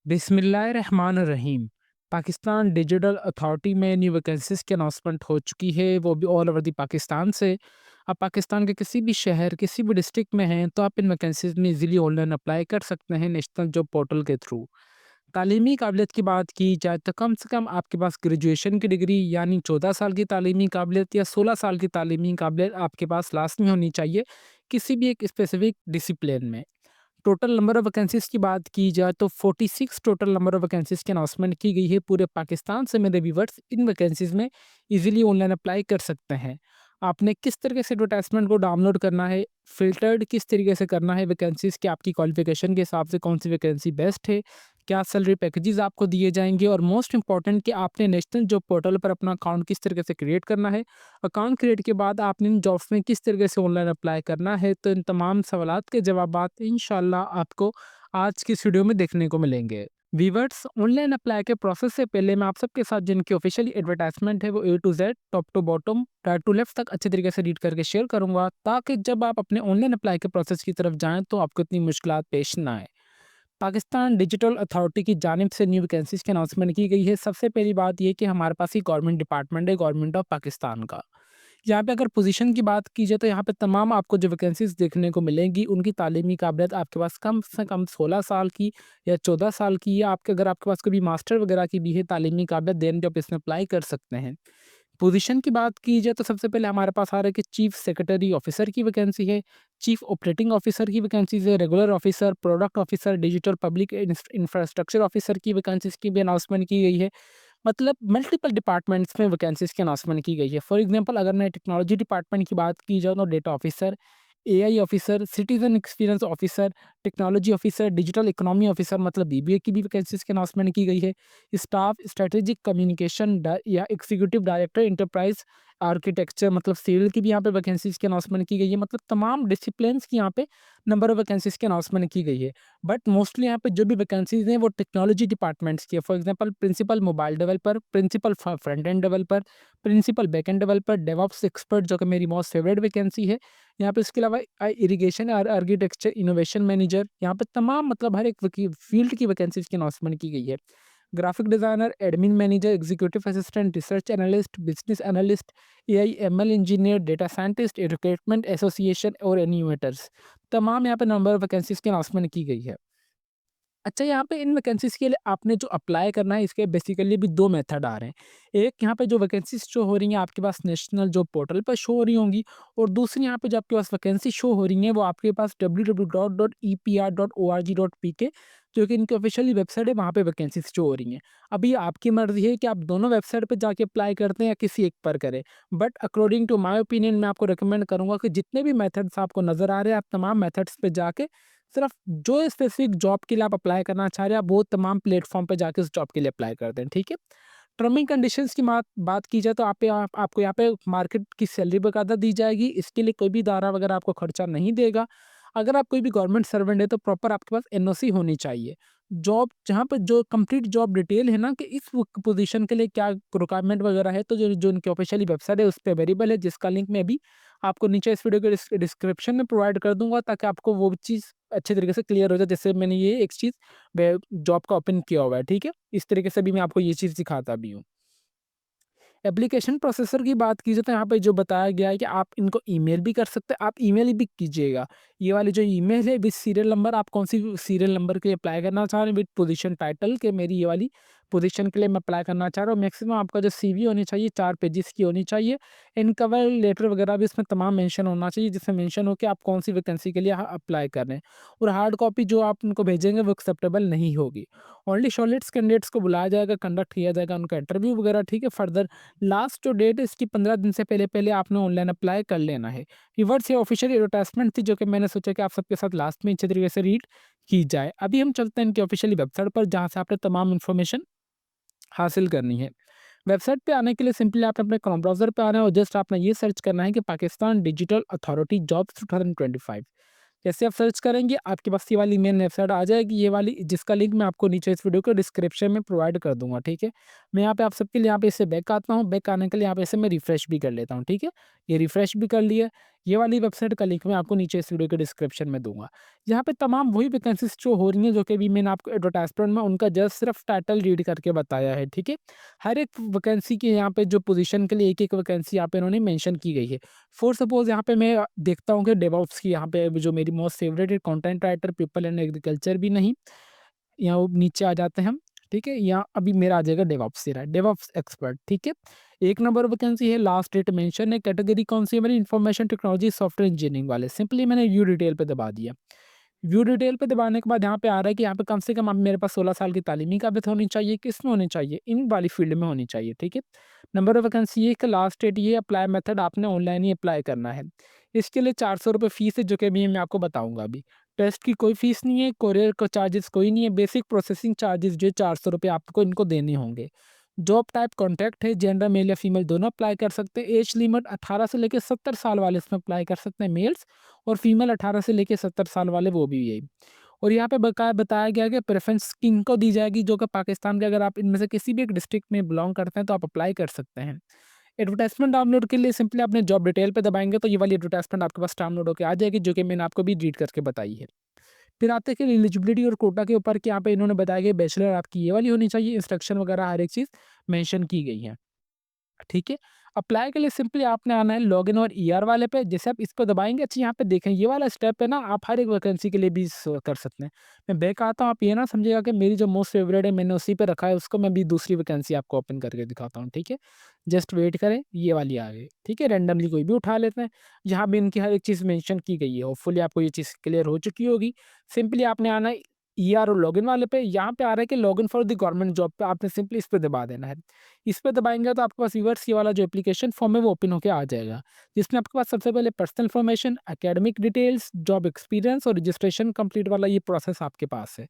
बिस्मिल्लाहिर्रहमानिर्रहीम। Pakistan digital authority में new vacancies की अनाउंसमेंट हो चुकी है, वो भी ऑल ओवर द पाकिस्तान से। आप पाकिस्तान के किसी भी शहर, किसी भी डिस्ट्रिक्ट में हैं, तो आप इन वैकेंसीज़ में ईज़िली ऑनलाइन अप्लाई कर सकते हैं नेशनल जॉब पोर्टल के थ्रू। तालीमी काबिलियत की बात की जाए तो कम से कम आपके पास ग्रेजुएशन की डिग्री यानी 14 साल की तालीमी काबिलियत या 16 साल की तालीमी काबिलियत आपके पास लाज़मी होनी चाहिए, किसी भी एक स्पेसिफ़िक डिसिप्लिन में। टोटल नंबर ऑफ वैकेंसीज़ की बात की जाए तो 46 टोटल नंबर ऑफ वैकेंसीज़ की अनाउंसमेंट की गई है पूरे पाकिस्तान से। मेरे व्यूअर्स इन वैकेंसीज़ में इजीली ऑनलाइन अप्लाई कर सकते हैं। आपने किस तरीके से एडवर्टाइजमेंट को डाउनलोड करना है, फ़िल्टर्ड किस तरीके से करना है वैकेंसीज़ की, आपकी क्वालिफ़िकेशन के हिसाब से कौन सी वैकेंसी बेस्ट है, क्या सैलरी पैकेजेज़ आपको दिए जाएँगे और मोस्ट इम्पोर्टेंट कि आपने नेशनल जॉब पोर्टल पर अपना अकाउंट किस तरीके से क्रिएट करना है। अकाउंट क्रिएट के बाद आपने इन जॉब्स में किस तरीके से ऑनलाइन अप्लाई करना है, तो इन तमाम सवालात के जवाबात इंशाल्लाह आपको आज की इस वीडियो में देखने को मिलेंगे। वीवर्स, ऑनलाइन अप्लाई के प्रोसेस से पहले मैं आप सबके साथ जिनकी ऑफिशियली एडवर्टाइजमेंट है वो A to Z, top to bottom, right to left तक अच्छे तरीके से रीड करके शेयर करूंगा, ताकि जब आप अपने ऑनलाइन अप्लाई के प्रोसेस की तरफ जाएं तो आपको इतनी मुश्किलात पेश ना आए। पाकिस्तान डिजिटल अथॉरिटी की जानिब से न्यू वैकेंसीज की अनाउंसमेंट की गई है। सबसे पहली बात ये कि हमारे पास ही गवर्नमेंट डिपार्टमेंट है, गवर्नमेंट ऑफ पाकिस्तान का। यहाँ पे अगर पोजीशन की बात की जाए तो यहाँ पे तमाम आपको जो वैकेंसीज देखने को मिलेंगी, उनकी तालीमी काबिलियत आपके पास कम से कम 16 साल की या 14 साल की, या आपके अगर आपके पास कोई भी मास्टर वगैरह की भी है तालीमी काबिलियत, देन आप इसमें अप्लाई कर सकते हैं। पोजीशन की बात की जाए तो सबसे पहले हमारे पास आ रहा है कि चीफ सेक्रेटरी ऑफिसर की वैकेंसी है, चीफ ऑपरेटिंग ऑफिसर की वैकेंसीज है, regular officer, product officer, digital public infrastructure officer की वैकेंसीज की भी अनाउंसमेंट की गई है। मतलब मल्टीपल डिपार्टमेंट्स में वैकेंसीज की अनाउंसमेंट की गई है। फॉर एग्जांपल अगर मैं टेक्नोलॉजी डिपार्टमेंट की बात की जाए तो data officer, AI officer, citizen experience officer, technology officer, digital economy officer मतलब बीबीए की भी वैकेंसीज की अनाउंसमेंट की गई है। स्टाफ स्ट्रेटेजिक कम्युनिकेशन या एग्जीक्यूटिव डायरेक्टर इंटरप्राइज आर्किटेक्चर मतलब सिविल की भी यहाँ पे वैकेंसीज की अनाउंसमेंट की गई है। मतलब तमाम डिसिप्लिन्स की यहाँ पे नंबर ऑफ वैकेंसीज की अनाउंसमेंट की गई है। बट मोस्टली यहाँ पे जो भी वैकेंसीज हैं वो टेक्नोलॉजी डिपार्टमेंट्स की है। For example principal mobile developer, principal front end developer, principal back end developer, DevOps expert जो कि मेरी मोस्ट फेवरेट वैकेंसी है। यहाँ पे इसके अलावा इरिगेशन आर्किटेक्चर इनोवेशन मैनेजर, यहाँ पे तमाम मतलब हर एक फील्ड की वैकेंसीज की अनाउंसमेंट की गई है। Graphic designer, admin manager, executive assistant, research analyst, business analyst, AI ML engineer, data scientist, recruitment association और एनिमेटर्स, तमाम यहाँ पे नंबर ऑफ वैकेंसीज की अनाउंसमेंट की गई है। अच्छा, यहाँ पे इन वैकेंसीज़ के लिए आपने जो अप्लाई करना है, इसके बेसिकली भी 2 मेथड आ रहे हैं। एक यहाँ पे जो वैकेंसीज़ शो हो रही हैं आपके पास नेशनल जॉब पोर्टल पर शो हो रही होंगी, और दूसरी यहाँ पे जो आपके पास वैकेंसी शो हो रही हैं वो आपके पास www.epr.org.pk, जो कि इनकी ऑफिशियली वेबसाइट है, वहाँ पे वैकेंसीज़ शो हो रही हैं। अभी आपकी मर्ज़ी है कि आप दोनों वेबसाइट पे जाके अप्लाई करते हैं या किसी एक पर करें। But according to my opinion मैं आपको रिकमेंड करूँगा कि जितने भी मेथड्स आपको नज़र आ रहे हैं, आप तमाम मेथड्स पे जाके सिर्फ जो स्पेसिफिक जॉब के लिए आप अप्लाई करना चाह रहे हैं, आप वो तमाम प्लेटफ़ॉर्म पे जाके उस जॉब के लिए अप्लाई कर दें, ठीक है? टर्म एंड कंडीशंस की बात की जाए तो आपको यहाँ पे मार्केट की सैलरी बाकायदा दी जाएगी। इसके लिए कोई भी इदारा वगैरह आपको खर्चा नहीं देगा। अगर आप कोई भी गवर्नमेंट सर्वेंट है तो प्रॉपर आपके पास एनओसी होनी चाहिए। जॉब जहाँ पे जो कंप्लीट जॉब डिटेल है ना कि इस पोजीशन के लिए क्या रिक्वायरमेंट वगैरह है, तो जो जो उनकी ऑफिशियली वेबसाइट है उस पे अवेलेबल है, जिसका लिंक मैं अभी आपको नीचे इस वीडियो के डिस्क्रिप्शन में प्रोवाइड कर दूँगा, ताकि आपको वो चीज़ अच्छे तरीके से क्लियर हो जाए। जैसे मैंने ये एक चीज़ जॉब का ओपन किया हुआ है, ठीक है? इस तरीके से भी मैं आपको ये चीज़ सिखाता भी हूँ। एप्लीकेशन प्रोसेसर की बात की जाए तो यहाँ पे जो बताया गया है कि आप इनको ईमेल भी कर सकते हैं, आप ईमेल भी कीजिएगा। ये वाली जो ईमेल है विद सीरियल नंबर, आप कौन सी सीरियल नंबर के लिए अप्लाई करना चाह रहे हैं, विद पोजीशन टाइटल के मेरी ये वाली पोजीशन के लिए मैं अप्लाई करना चाह रहा हूँ। मैक्सिमम आपका जो सीवी होनी चाहिए 4 पेजेस की होनी चाहिए। इन कवर लेटर वगैरह भी इसमें तमाम मेंशन होना चाहिए, जिसमें मेंशन हो कि आप कौन सी वैकेंसी के लिए अप्लाई कर रहे हैं। और हार्ड कॉपी जो आप उनको भेजेंगे वो एक्सेप्टेबल नहीं होगी। ओनली शॉर्टलिस्ट कैंडिडेट्स को बुलाया जाएगा, कंडक्ट किया जाएगा उनका इंटरव्यू वगैरह, ठीक है? फर्दर लास्ट जो डेट है इसकी 15 दिन से पहले-पहले आपने ऑनलाइन अप्लाई कर लेना है। व्यूअर्स, ये ऑफिशियल एडवर्टाइजमेंट थी जो कि मैंने सोचा कि आप सबके साथ लास्ट में अच्छे तरीके से रीड की जाए। अभी हम चलते हैं इनकी ऑफिशियली वेबसाइट पर, जहाँ से आपने तमाम इन्फॉर्मेशन हासिल करनी है। वेबसाइट पे आने के लिए सिंपली आपने अपने क्रोम ब्राउज़र पे आना है और जस्ट आपने ये सर्च करना है कि पाकिस्तान डिजिटल अथॉरिटी जॉब्स 2025। जैसे आप सर्च करेंगे आपके पास ये वाली मेन वेबसाइट आ जाएगी, ये वाली, जिसका लिंक मैं आपको नीचे इस वीडियो के डिस्क्रिप्शन में प्रोवाइड कर दूंगा, ठीक है? मैं यहाँ पे आप सबके लिए यहाँ पे इससे बैक आता हूँ। बैक आने के लिए यहाँ पे इसे मैं रिफ्रेश भी कर लेता हूँ, ठीक है? ये रिफ्रेश भी कर लिया। ये वाली वेबसाइट का लिंक मैं आपको नीचे इस वीडियो के डिस्क्रिप्शन में दूँगा। यहाँ पे तमाम वही वैकेंसीज़ जो हो रही हैं, जो कि अभी मैंने आपको एडवर्टाइज़मेंट में उनका जस्ट सिर्फ़ टाइटल रीड करके बताया है, ठीक है? हर एक वैकेंसी के यहाँ पे जो पोज़ीशन के लिए एक-एक वैकेंसी यहाँ पे इन्होंने मेंशन की गई है। फॉर सपोज़ यहाँ पे मैं देखता हूँ कि डेवऑप्स की यहाँ पे जो मेरी मोस्ट फ़ेवरेट है, content writer, people and agriculture भी नहीं, यहाँ वो नीचे आ जाते हैं हम, ठीक है? यहाँ अभी मेरा आ जाएगा डेवऑप्स से रहा है, डेवऑप्स एक्सपर्ट, ठीक है? 1 नंबर वैकेंसी है, लास्ट डेट मेंशन है, कैटेगरी कौन-सी है मेरी इन्फॉर्मेशन टेक्नोलॉजी सॉफ्टवेयर इंजीनियरिंग वाले, सिंपली मैंने व्यू डिटेल पे दबा दिया। व्यू डिटेल पे दबाने के बाद यहाँ पे आ रहा है कि यहाँ पे कम से कम आप मेरे पास 16 साल की तालीमी काबिलियत होनी चाहिए, किसमें होनी चाहिए? इन वाली फ़ील्ड में होनी चाहिए, ठीक है? नंबर ऑफ वैकेंसी ये है कि लास्ट डेट ये अप्लाई मेथड आपने ऑनलाइन ही अप्लाई करना है। इसके लिए ₹400 फ़ीस है, जो कि अभी मैं आपको बताऊँगा अभी। टेस्ट की कोई फ़ीस नहीं है, कोरियर का चार्जेस कोई नहीं है, बेसिक प्रोसेसिंग चार्जेस जो ₹400 आपको इनको देने होंगे। जॉब टाइप कॉन्ट्रैक्ट है, जेंडर मेल या फीमेल दोनों अप्लाई कर सकते हैं। एज लिमिट 18 से लेके 70 साल वाले इसमें अप्लाई कर सकते हैं मेल्स, और फीमेल 18 से लेके 70 साल वाले वो भी यही। और यहाँ पे बकाया बताया गया है कि प्रेफ़रेंस किनको दी जाएगी, जो कि पाकिस्तान के अगर आप इनमें से किसी भी एक डिस्ट्रिक्ट में बिलॉन्ग करते हैं तो आप अप्लाई कर सकते हैं। एडवर्टाइज़मेंट डाउनलोड के लिए सिंपली आपने जॉब डिटेल पे दबाएँगे तो ये वाली एडवर्टाइज़मेंट आपके पास डाउनलोड होके आ जाएगी, जो कि मैंने आपको भी रीड करके बताई है। फिर आते हैं कि एलिजिबिलिटी और कोटा के ऊपर कि यहाँ पे इन्होंने बताया कि बैचलर आपकी ये वाली होनी चाहिए, इंस्ट्रक्शन वगैरह हर एक चीज़ मेंशन की गई है। ठीक है? अप्लाई के लिए सिंपली आपने आना है लॉगिन और ईआर वाले पे, जैसे आप इस पे दबाएँगे, अच्छा यहाँ पे देखें ये वाला स्टेप है ना, आप हर एक वैकेंसी के लिए भी कर सकते हैं। मैं बैक आता हूँ, आप ये ना समझिएगा कि मेरी जो मोस्ट फेवरेट है मैंने उसी पे रखा है उसको, मैं भी दूसरी वैकेंसी आपको ओपन करके दिखाता हूँ, ठीक है? जस्ट वेट करें, ये वाली आ गई, ठीक है? रैंडमली कोई भी उठा लेते हैं। यहाँ भी इनकी हर एक चीज़ मेंशन की गई है, होपफुली आपको ये चीज़ क्लियर हो चुकी होगी। सिंपली आपने आना है ईआर और लॉगिन वाले पे, यहाँ पे आ रहा है कि login for the government job पे, आपने सिंपली इस पे दबा देना है। इस पे दबाएँगे तो आपके पास व्यूअर्स ये वाला जो एप्लीकेशन फॉर्म है वो ओपन होके आ जाएगा। जिसमें आपके पास सबसे पहले personal information, academic details, job experience और रजिस्ट्रेशन कंप्लीट वाला ये प्रोसेस आपके पास है।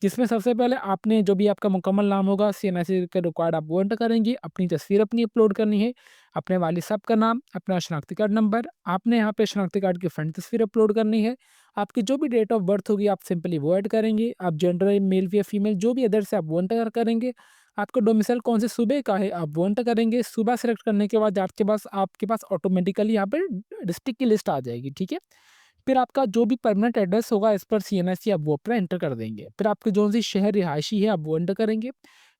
जिसमें सबसे पहले आपने जो भी आपका मुकम्मल नाम होगा सीएनआईसी के रिक्वायर्ड आप वो एंटर करेंगे, अपनी तस्वीर अपनी अपलोड करनी है, अपने वालिद साहब का नाम, अपना शनाख्ती कार्ड नंबर, आपने यहाँ पे शनाख्ती कार्ड की फ्रंट तस्वीर अपलोड करनी है, आपकी जो भी डेट ऑफ बर्थ होगी आप सिंपली वो ऐड करेंगे, आप जेंडर मेल या फीमेल जो भी अदर्स है आप वो एंटर करेंगे, आपका डोमिसाइल कौन से सूबे का है आप वो एंटर करेंगे। सूबा सेलेक्ट करने के बाद आपके पास ऑटोमेटिकली यहाँ पे डिस्ट्रिक्ट की लिस्ट आ जाएगी, ठीक है? फिर आपका जो भी परमानेंट एड्रेस होगा एज़ पर सीएनआईसी आप वो अपना एंटर कर देंगे। फिर आपके जो-सी शहर रिहायशी है आप वो एंटर करेंगे।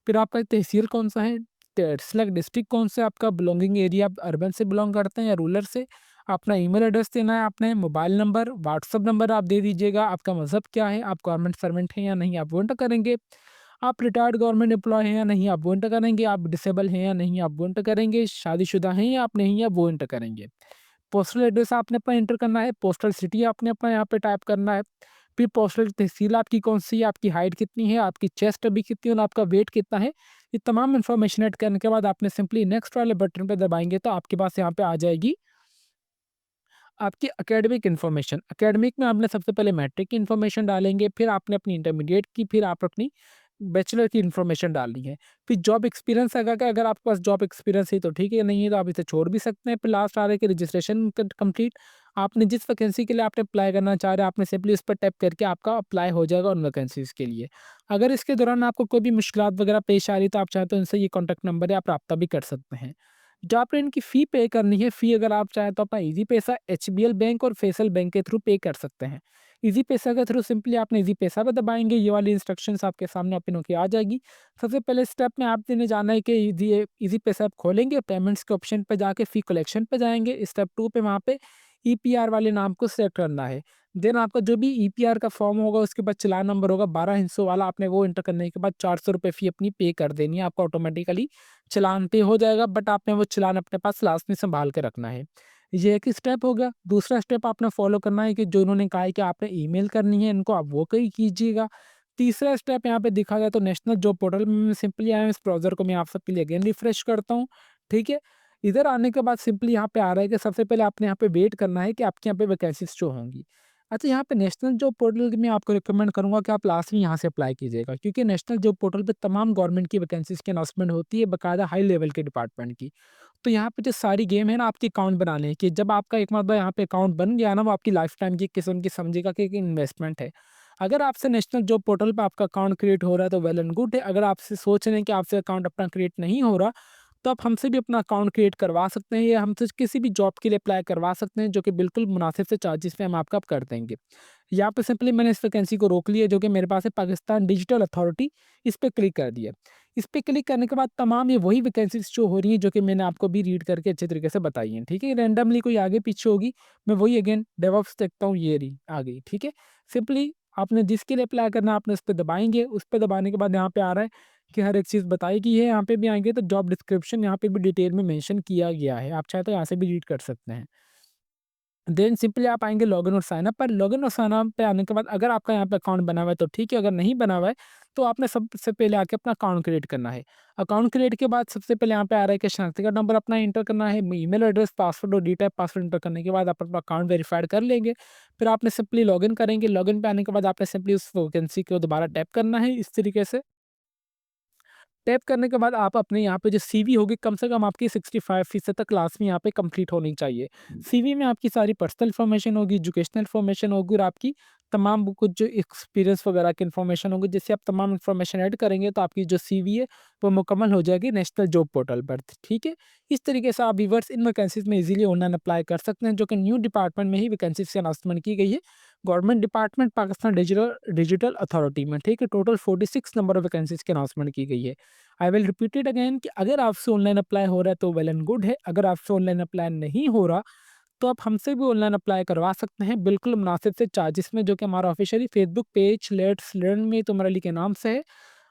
फिर आपका तहसील कौन-सा है, सेलेक्ट डिस्ट्रिक्ट कौन सा है, आपका बिलॉन्गिंग एरिया आप अर्बन से बिलॉन्ग करते हैं या रूरल से। अपना ईमेल एड्रेस देना है आपने, मोबाइल नंबर, व्हाट्सएप नंबर आप दे दीजिएगा, आपका मज़हब क्या है, आप गवर्नमेंट सर्वेंट हैं या नहीं आप वो एंटर करेंगे। आप रिटायर्ड गवर्नमेंट एम्प्लॉय हैं या नहीं आप वो एंटर करेंगे, आप डिसेबल हैं या नहीं आप वो एंटर करेंगे, शादीशुदा हैं या आप नहीं आप वो एंटर करेंगे। पोस्टल एड्रेस आपने अपना एंटर करना है, पोस्टल सिटी आपने अपना यहाँ पे टाइप करना है, फिर पोस्टल तहसील आपकी कौन-सी है, आपकी हाइट कितनी है, आपकी चेस्ट अभी कितनी है और आपका वेट कितना है, ये तमाम इन्फॉर्मेशन ऐड करने के बाद आपने सिंपली नेक्स्ट वाले बटन पे दबाएँगे तो आपके पास यहाँ पे आ जाएगी आपकी एकेडमिक इन्फॉर्मेशन। एकेडमिक में आपने सबसे पहले मैट्रिक की इन्फॉर्मेशन डालेंगे, फिर आपने अपनी इंटरमीडिएट की, फिर आप अपनी बैचलर की इन्फॉर्मेशन डालनी है। फिर जॉब एक्सपीरियंस अगर आपके पास जॉब एक्सपीरियंस है तो ठीक है, नहीं है तो आप इसे छोड़ भी सकते हैं। फिर लास्ट आ रहा है कि रजिस्ट्रेशन कंप्लीट, आपने जिस वैकेंसी के लिए आपने अप्लाई करना चाह रहे हैं आपने सिंपली उस पर टैप करके आपका अप्लाई हो जाएगा उन वैकेंसीज़ के लिए। अगर इसके दौरान आपको कोई भी मुश्किलात वगैरह पेश आ रही है तो आप चाहें तो इनसे ये कॉन्टैक्ट नंबर है, आप राब्ता भी कर सकते हैं। जो आपने इनकी फ़ी पे करनी है, फ़ी अगर आप चाहें तो अपना ईज़ी पैसा, एचबीएल बैंक और फेसल बैंक के थ्रू पे कर सकते हैं। ईज़ी पैसा के थ्रू सिंपली आपने ईज़ी पैसा पे दबाएँगे, ये वाली इंस्ट्रक्शंस आपके सामने ओपन होके आ जाएगी। सबसे पहले स्टेप में आपने जाना है कि ईज़ी पैसा आप खोलेंगे, पेमेंट्स के ऑप्शन पे जाके फ़ी कलेक्शन पे जाएँगे। स्टेप 2 पे वहाँ पे ईपीआर वाले नाम को सेलेक्ट करना है। देन आपका जो भी ईपीआर का फॉर्म होगा उसके बाद चालान नंबर होगा 12 हिस्सों वाला, आपने वो एंटर करने के बाद ₹400 फ़ी अपनी पे कर देनी है। आपका ऑटोमेटिकली चालान पे हो जाएगा, बट आपने वो चालान अपने पास लास्ट में सँभाल के रखना है। ये एक स्टेप हो गया। दूसरा स्टेप आपने फ़ॉलो करना है कि जो इन्होंने कहा है कि आपने ईमेल करनी है इनको, आप वो कहीं कीजिएगा। तीसरा स्टेप यहाँ पे देखा जाए तो नेशनल जॉब पोर्टल में मैं सिंपली आया हूँ, इस ब्राउज़र को मैं आप सबके लिए अगेन रिफ्रेश करता हूँ, ठीक है? इधर आने के बाद सिंपली यहाँ पे आ रहा है कि सबसे पहले आपने यहाँ पे वेट करना है कि आपके यहाँ पे वैकेंसीज़ शो होंगी। अच्छा, यहाँ पे नेशनल जॉब पोर्टल की मैं आपको रिकमेंड करूँगा कि आप लास्ट में यहाँ से अप्लाई कीजिएगा, क्योंकि नेशनल जॉब पोर्टल पे तमाम गवर्नमेंट की वैकेंसीज़ की अनाउंसमेंट होती है, बाकायदा हाई लेवल के डिपार्टमेंट की। तो यहाँ पे जो सारी गेम है ना आपके अकाउंट बनाने की, जब आपका एक मरतबा यहाँ पे अकाउंट बन गया ना, वो आपकी लाइफ टाइम की किस्म की समझिएगा कि एक इन्वेस्टमेंट है। अगर आपसे नेशनल जॉब पोर्टल पे आपका अकाउंट क्रिएट हो रहा है तो वेल एंड गुड है। अगर आपसे सोच रहे हैं कि आपसे अकाउंट अपना क्रिएट नहीं हो रहा, तो आप हमसे भी अपना अकाउंट क्रिएट करवा सकते हैं या हमसे किसी भी जॉब के लिए अप्लाई करवा सकते हैं, जो कि बिल्कुल मुनासिब से चार्जेस पे हम आपका अब कर देंगे। यहाँ पे सिंपली मैंने इस वैकेंसी को रोक लिया जो कि मेरे पास है पाकिस्तान डिजिटल अथॉरिटी, इस पे क्लिक कर दिया। इस पे क्लिक करने के बाद तमाम ये वही वैकेंसीज़ शो हो रही हैं जो कि मैंने आपको भी रीड करके अच्छे तरीके से बताई हैं, ठीक है? रैंडमली कोई आगे पीछे होगी, मैं वही अगेन डेवऑप्स देखता हूँ, ये रही आ गई, ठीक है? सिंपली आपने जिसके लिए अप्लाई करना है आपने उस पे दबाएँगे, उस पे दबाने के बाद यहाँ पे आ रहा है कि हर एक चीज़ बताई गई है, यहाँ पे भी आएँगे तो जॉब डिस्क्रिप्शन यहाँ पे भी डिटेल में मेंशन किया गया है। आप चाहे तो यहाँ से भी रीड कर सकते हैं। देन सिंपली आप आएँगे लॉगिन और साइन अप पर। लॉगिन और साइन अप पे आने के बाद अगर आपका यहाँ पे अकाउंट बना हुआ है तो ठीक है, अगर नहीं बना हुआ है तो आपने सबसे पहले आके अपना अकाउंट क्रिएट करना है। अकाउंट क्रिएट के बाद सबसे पहले यहाँ पे आ रहा है कि शनाख्ती कार्ड नंबर अपना एंटर करना है, ईमेल एड्रेस, पासवर्ड और डी-टाइप पासवर्ड एंटर करने के बाद आप अपना अकाउंट वेरीफाइड कर लेंगे। फिर आपने सिंपली लॉगिन करेंगे, लॉगिन पे आने के बाद आपने सिंपली उस वैकेंसी को दोबारा टैप करना है इस तरीके से। टैप करने के बाद आप अपने यहाँ पे जो सीवी होगी कम से कम आपकी 65% तक क्लास में यहाँ पे कंप्लीट होनी चाहिए। सीवी में आपकी सारी पर्सनल इन्फॉर्मेशन होगी, एजुकेशनल इन्फॉर्मेशन होगी और आपकी तमाम वो कुछ जो एक्सपीरियंस वगैरह की इन्फॉर्मेशन होगी, जिससे आप तमाम इन्फॉर्मेशन ऐड करेंगे तो आपकी जो सीवी है वो मुकम्मल हो जाएगी नेशनल जॉब पोर्टल पर, ठीक है? इस तरीके से आप व्यूअर्स इन वैकेंसीज़ में ईज़िली ऑनलाइन अप्लाई कर सकते हैं, जो कि न्यू डिपार्टमेंट में ही वैकेंसीज़ की अनाउंसमेंट की गई है। Government department Pakistan digital digital authority में, ठीक है? टोटल 46 नंबर ऑफ वैकेंसीज़ की अनाउंसमेंट की गई है। I will repeat it again कि अगर आपसे ऑनलाइन अप्लाई हो रहा है तो वेल एंड गुड है। अगर आपसे ऑनलाइन अप्लाई नहीं हो रहा तो आप हमसे भी ऑनलाइन अप्लाई करवा सकते हैं बिल्कुल मुनासिब से चार्जेस में, जो कि हमारा officially Facebook page let's learn में तुम्हारे अली के नाम से है।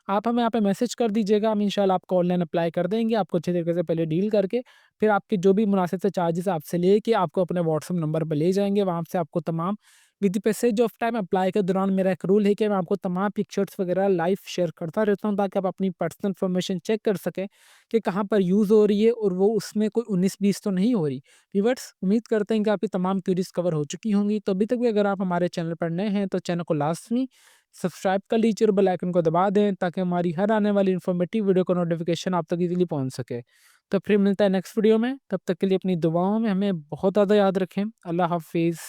आप हमें यहाँ पे मैसेज कर दीजिएगा, हम इंशाल्लाह आपको ऑनलाइन अप्लाई कर देंगे, आपको अच्छे तरीके से पहले डील करके, फिर आपके जो भी मुनासिब से चार्जेस आपसे लेके आपको अपने व्हाट्सएप नंबर पर ले जाएँगे, वहाँ से आपको तमाम with the passage of time apply के दौरान मेरा एक रूल है कि मैं आपको तमाम पिक्चर्स वगैरह लाइव शेयर करता रहता हूँ ताकि आप अपनी पर्सनल इन्फॉर्मेशन चेक कर सकें कि कहाँ पर यूज़ हो रही है और वो उसमें कोई 19-20 तो नहीं हो रही। व्यूअर्स उम्मीद करते हैं कि आपकी तमाम क्वेरीज़ कवर हो चुकी होंगी, तो अभी तक भी अगर आप हमारे चैनल पर नए हैं तो चैनल को लाज़मी सब्सक्राइब कर लीजिए और बेल आइकन को दबा दें ताकि हमारी हर आने वाली इन्फॉर्मेटिव वीडियो का नोटिफिकेशन आप तक इजीली पहुंच सके। तो फिर मिलता है नेक्स्ट वीडियो में, तब तक के लिए अपनी दुआओं में हमें बहुत ज़्यादा याद रखें। अल्लाह हाफिज़।